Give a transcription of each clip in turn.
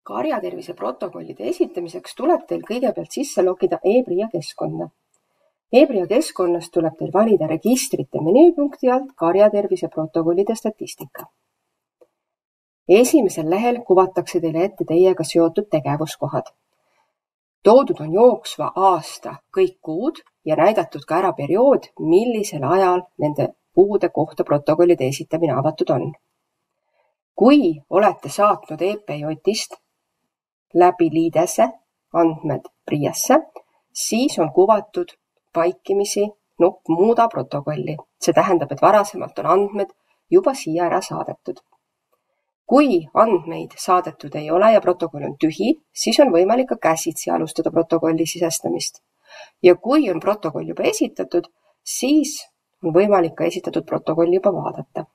Karjatervise protokollide esitamiseks tuleb teil kõigepealt sisse logida ePRIA keskkonda. ePRIA keskkonnas tuleb teil valida registrite menüüpunkti alt karjatervise protokollide statistika. Esimesel lehel kuvatakse teile ette teiega seotud tegevuskohad. Toodud on jooksva aasta kõik kuud ja näidatud ka ära periood, millisel ajal nende kuude kohta protokollide esitamine avatud on. Kui olete saatnud EPJ-ist läbi liidese andmed PRIA-sse, siis on kuvatud vaikimisi nupp Muuda protokolli. See tähendab, et varasemalt on andmed juba siia ära saadetud. Kui andmeid saadetud ei ole ja protokoll on tühi, siis on võimalik ka käsitsi alustada protokolli sisestamist. Ja kui on protokoll juba esitatud, siis on võimalik ka esitatud protokolli juba vaadata.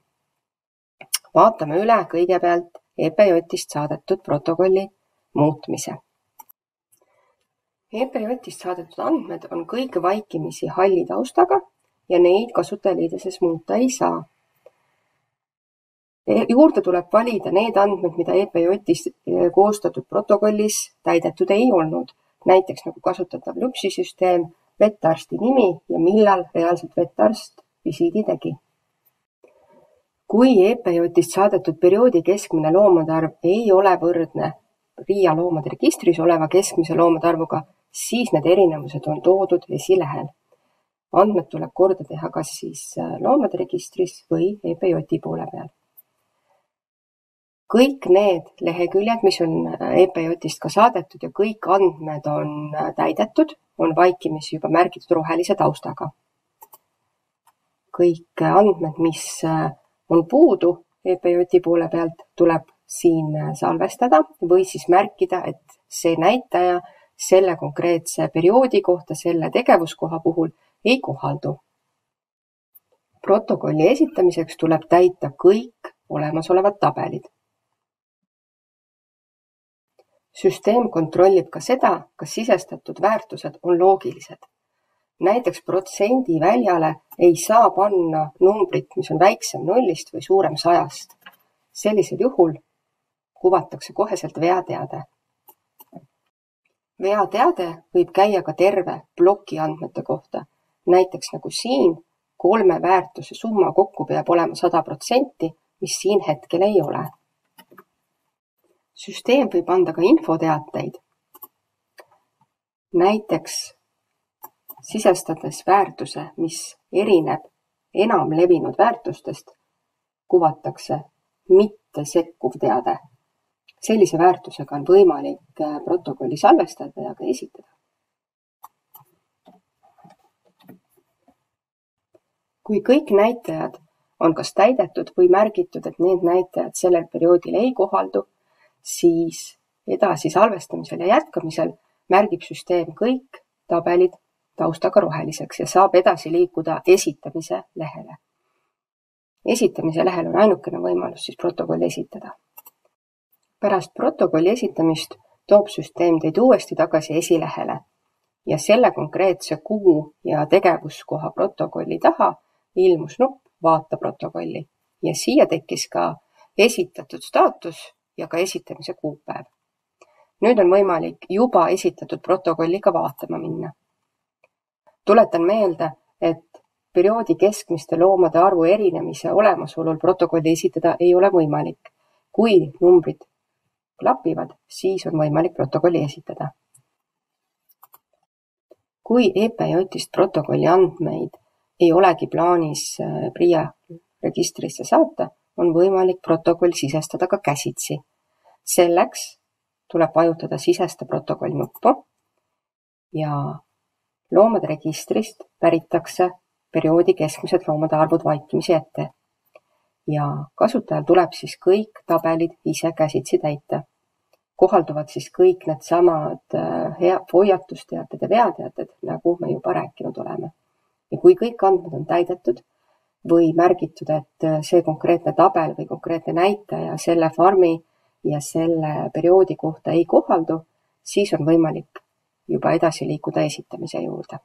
Vaatame üle kõigepealt EPJ-ist saadetud protokolli muutmise. EPJ-ist saadetud andmed on kõik vaikimisi halli taustaga ja neid kasutajaliideses muuta ei saa. Juurde tuleb valida need andmed, mida EPJ-ist koostatud protokollis täidetud ei olnud, näiteks nagu kasutatav lüpsisüsteem, vetarsti nimi ja millal reaalselt vetarst visiidi tegi. Kui EPJ-ist saadetud perioodi keskmine loomade arv ei ole võrdne PRIA loomade registris oleva keskmise loomade arvuga, siis need erinevused on toodud esilehel. Andmed tuleb korda teha kas siis loomade registris või EPJ poole peal. Kõik need leheküljed, mis on EPJ-ist ka saadetud ja kõik andmed on täidetud, on vaikimisi juba märgitud rohelise taustaga. Kõik andmed, mis on puudu EPJ poole pealt, tuleb siin salvestada või siis märkida, et see näitaja selle konkreetse perioodi kohta, selle tegevuskoha puhul ei kohaldu. Protokolli esitamiseks tuleb täita kõik olemasolevad tabelid. Süsteem kontrollib ka seda, kas sisestatud väärtused on loogilised. Näiteks protsendi väljale ei saa panna numbrit, mis on väiksem 0 või suurem 100. Sellisel juhul kuvatakse koheselt veateade. Veateade võib käia ka terve ploki andmete kohta. Näiteks nagu siin 3 väärtuse summa kokku peab olema 100%, mis siin hetkel ei ole. Süsteem võib anda ka infoteateid. Näiteks sisestades väärtuse, mis erineb enam levinud väärtustest, kuvatakse mitte sekkuv teade. Sellise väärtusega on võimalik protokolli salvestada ja ka esitada. Kui kõik näitajad on kas täidetud või märgitud, et need näitajad sellel perioodil ei kohaldu, siis edasi salvestamisel ja jätkamisel märgib süsteem kõik tabelid taustaga roheliseks ja saab edasi liikuda esitamise lehele. Esitamise lehel on ainukene võimalus siis protokolli esitada. Pärast protokolli esitamist toob süsteem teid uuesti tagasi esilehele ja selle konkreetse kuu ja tegevuskoha protokolli taha ilmus nupp Vaata protokolli ja siia tekkis ka esitatud staatus ja ka esitamise kuupäev. Nüüd on võimalik juba esitatud protokolli ka vaatama minna. Tuletan meelde, et perioodi keskmiste loomade arvu erinemise olemasolul protokolli esitada ei ole võimalik. Kui numbrid klapivad, siis on võimalik protokolli esitada. Kui EPJ-ist protokolli andmeid ei olegi plaanis PRIA registrisse saata, on võimalik protokoll sisestada ka käsitsi. Selleks tuleb vajutada sisesta protokoll nuppu ja loomade registrist päritakse perioodi keskmised loomade arvud vaikimisi ette. Ja kasutajal tuleb siis kõik tabelid ise käsitsi täita. Kohalduvad siis kõik need samad hoiatusteated ja veateated, nagu me juba rääkinud oleme. Ja kui kõik andmed on täidetud või märgitud, et see konkreetne tabel või konkreetne näitaja selle farmi ja selle perioodi kohta ei kohaldu, siis on võimalik juba edasi liikuda esitamise juurde.